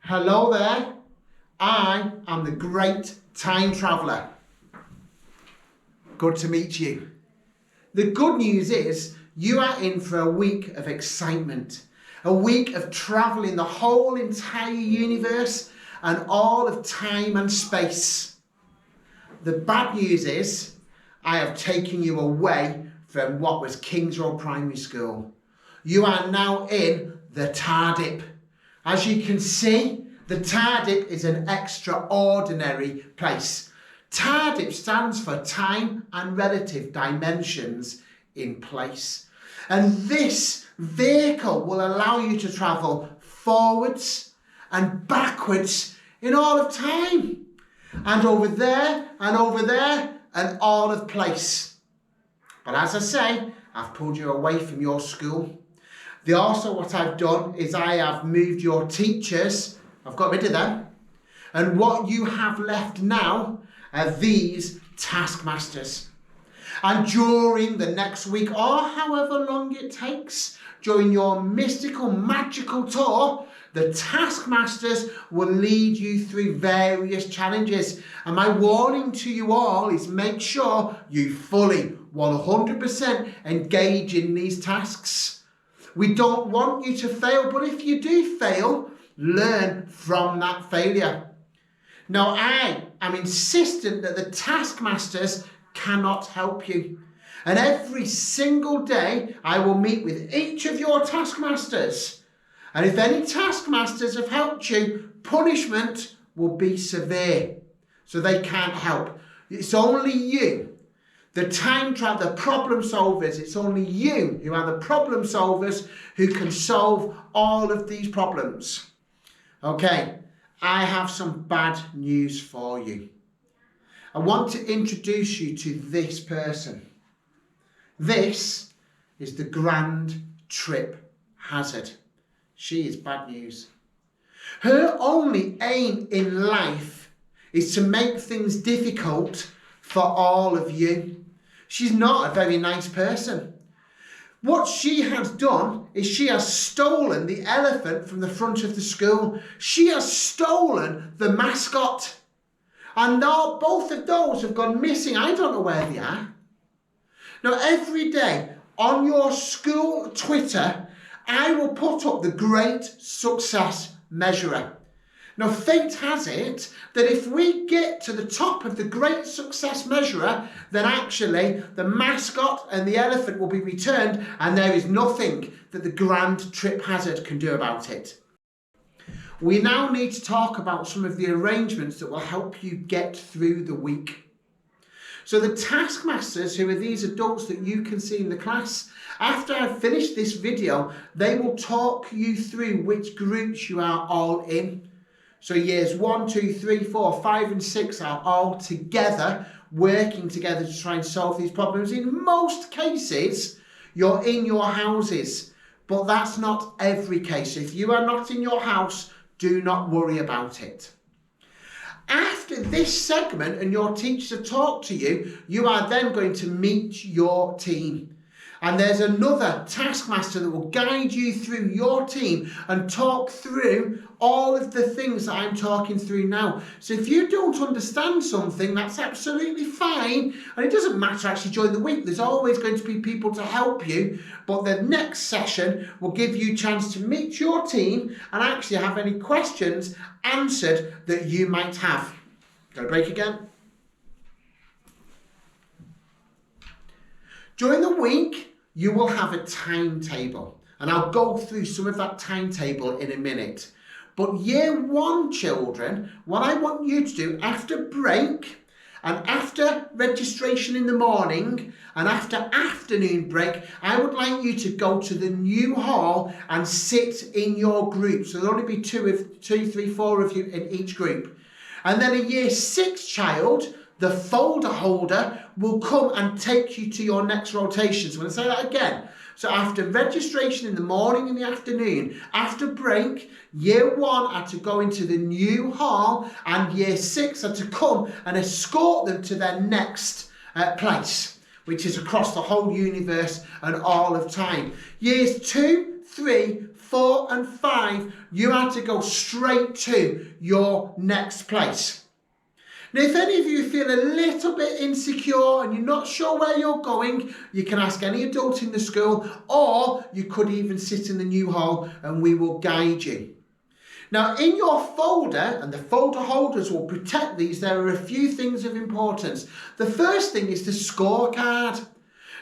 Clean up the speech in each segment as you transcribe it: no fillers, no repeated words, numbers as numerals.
Hello there, I am the great time traveller. Good to meet you. The good news is you are in for a week of excitement, a week of travelling the whole entire universe and all of time and space. The bad news is I have taken you away from what was King's Road Primary School. You are now in the TARDIP. As you can see, the TARDIP is an extraordinary place. TARDIP stands for time and relative dimensions in place. And this vehicle will allow you to travel forwards and backwards in all of time. And over there and over there and all of place. But as I say, I've pulled you away from your school. Also what I've done is I have moved your teachers, I've got rid of them, and what you have left now are these taskmasters. And during the next week, or however long it takes, during your mystical, magical tour, the taskmasters will lead you through various challenges. And my warning to you all is make sure you fully, 100% engage in these tasks. We don't want you to fail, but if you do fail, learn from that failure. Now, I am insistent that the taskmasters cannot help you. And every single day, I will meet with each of your taskmasters. And if any taskmasters have helped you, punishment will be severe. So they can't help. It's only you. The time travel, the problem solvers, it's only you who are the problem solvers who can solve all of these problems. Okay, I have some bad news for you. I want to introduce you to this person. This is the Grand Trip Hazard. She is bad news. Her only aim in life is to make things difficult for all of you. She's not a very nice person. What she has done is she has stolen the elephant from the front of the school. She has stolen the mascot. And now both of those have gone missing. I don't know where they are. Now every day on your school Twitter, I will put up the Great Success Measurer. Now, fate has it that if we get to the top of the Great Success Measurer, then actually the mascot and the elephant will be returned and there is nothing that the Grand Trip Hazard can do about it. We now need to talk about some of the arrangements that will help you get through the week. So the taskmasters, who are these adults that you can see in the class, after I've finished this video, they will talk you through which groups you are all in. So years 1, 2, 3, 4, 5 and 6 are all together, working together to try and solve these problems. In most cases, you're in your houses, but that's not every case. If you are not in your house, do not worry about it. After this segment and your teachers have talked to you, you are then going to meet your team. And there's another taskmaster that will guide you through your team and talk through all of the things that I'm talking through now. So if you don't understand something, that's absolutely fine. And it doesn't matter actually during the week. There's always going to be people to help you. But the next session will give you a chance to meet your team and actually have any questions answered that you might have. Got a break again? During the week, you will have a timetable, and I'll go through some of that timetable in a minute. But year 1 children, what I want you to do after break and after registration in the morning and after afternoon break, I would like you to go to the new hall and sit in your group. So there'll only be 2, 3, 4 of you in each group. And then a year 6 child, the folder holder, will come and take you to your next rotation. So I'm going to say that again. So after registration in the morning and the afternoon, after break, year 1 are to go into the new hall and year 6 are to come and escort them to their next place, which is across the whole universe and all of time. Years 2, 3, 4 and 5, you are to go straight to your next place. Now, if any of you feel a little bit insecure and you're not sure where you're going, you can ask any adult in the school, or you could even sit in the new hall and we will guide you. Now, in your folder, and the folder holders will protect these, there are a few things of importance. The first thing is the scorecard.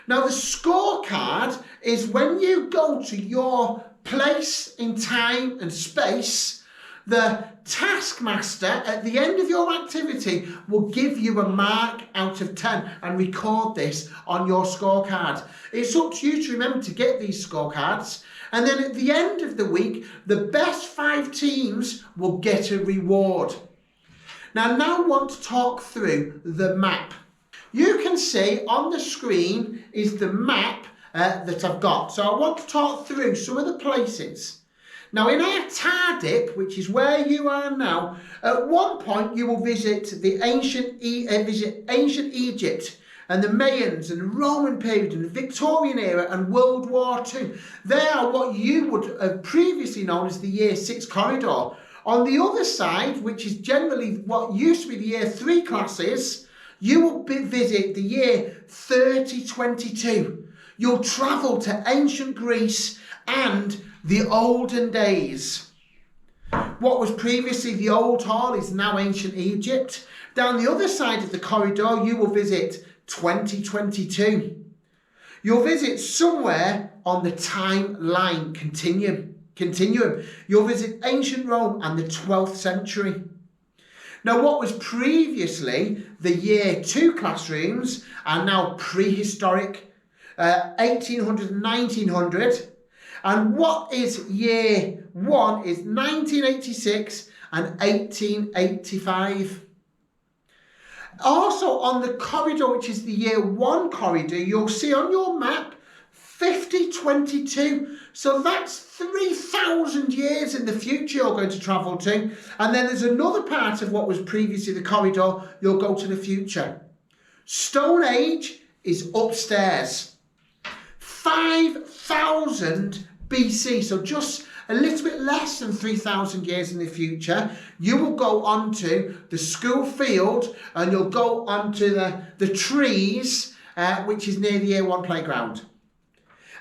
Now, the scorecard is when you go to your place in time and space, the taskmaster at the end of your activity will give you a mark out of 10 and record this on your scorecard. It's up to you to remember to get these scorecards. And then at the end of the week, the best 5 teams will get a reward. Now I want to talk through the map. You can see on the screen is the map that I've got. So I want to talk through some of the places. Now in our Tardip, which is where you are now, at one point you will visit the ancient Egypt and the Mayans and the Roman period and the Victorian era and World War II. They are what you would have previously known as the Year 6 corridor. On the other side, which is generally what used to be the Year 3 classes, you will visit the year 3022. You'll travel to ancient Greece and the olden days. What was previously the Old Hall is now ancient Egypt. Down the other side of the corridor, you will visit 2022. You'll visit somewhere on the timeline continuum. You'll visit ancient Rome and the 12th century. Now, what was previously the Year 2 classrooms are now prehistoric, 1800 and 1900. And what is Year 1 is 1986 and 1885. Also on the corridor, which is the Year 1 corridor, you'll see on your map 5022. So that's 3,000 years in the future you're going to travel to. And then there's another part of what was previously the corridor, you'll go to the future. Stone Age is upstairs. 5,000 BC, so just a little bit less than 3,000 years in the future, you will go onto the school field and you'll go onto the trees, which is near the Year 1 playground.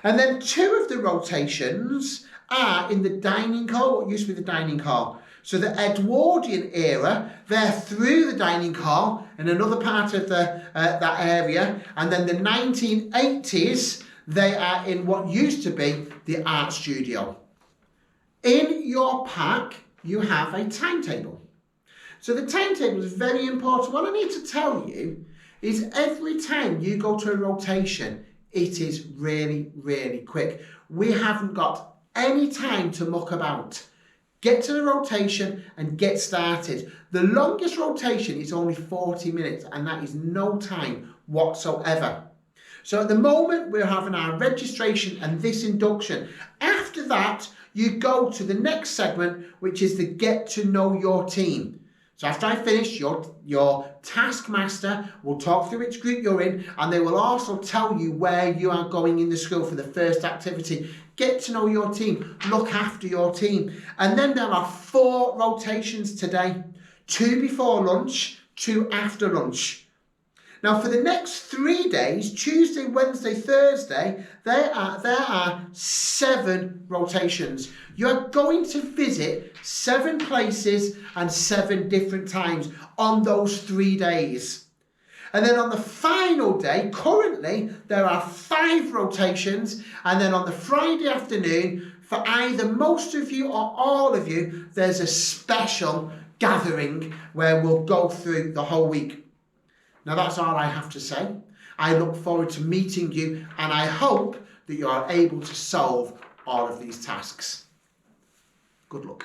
And then 2 of the rotations are in the dining hall, what used to be the dining hall. So the Edwardian era, they're through the dining hall in another part of that area. And then the 1980s, they are in what used to be the art studio. In your pack, you have a timetable. So the timetable is very important. What I need to tell you is every time you go to a rotation, it is really, really quick. We haven't got any time to muck about. Get to the rotation and get started. The longest rotation is only 40 minutes, and that is no time whatsoever. So at the moment, we're having our registration and this induction. After that, you go to the next segment, which is the get to know your team. So after I finish, your taskmaster will talk through which group you're in, and they will also tell you where you are going in the school for the first activity. Get to know your team, look after your team. And then there are 4 rotations today. 2 before lunch, 2 after lunch. Now for the next 3 days, Tuesday, Wednesday, Thursday, there are 7 rotations. You are going to visit 7 places and 7 different times on those 3 days. And then on the final day, currently, there are 5 rotations. And then on the Friday afternoon, for either most of you or all of you, there's a special gathering where we'll go through the whole week. Now that's all I have to say. I look forward to meeting you, and I hope that you are able to solve all of these tasks. Good luck.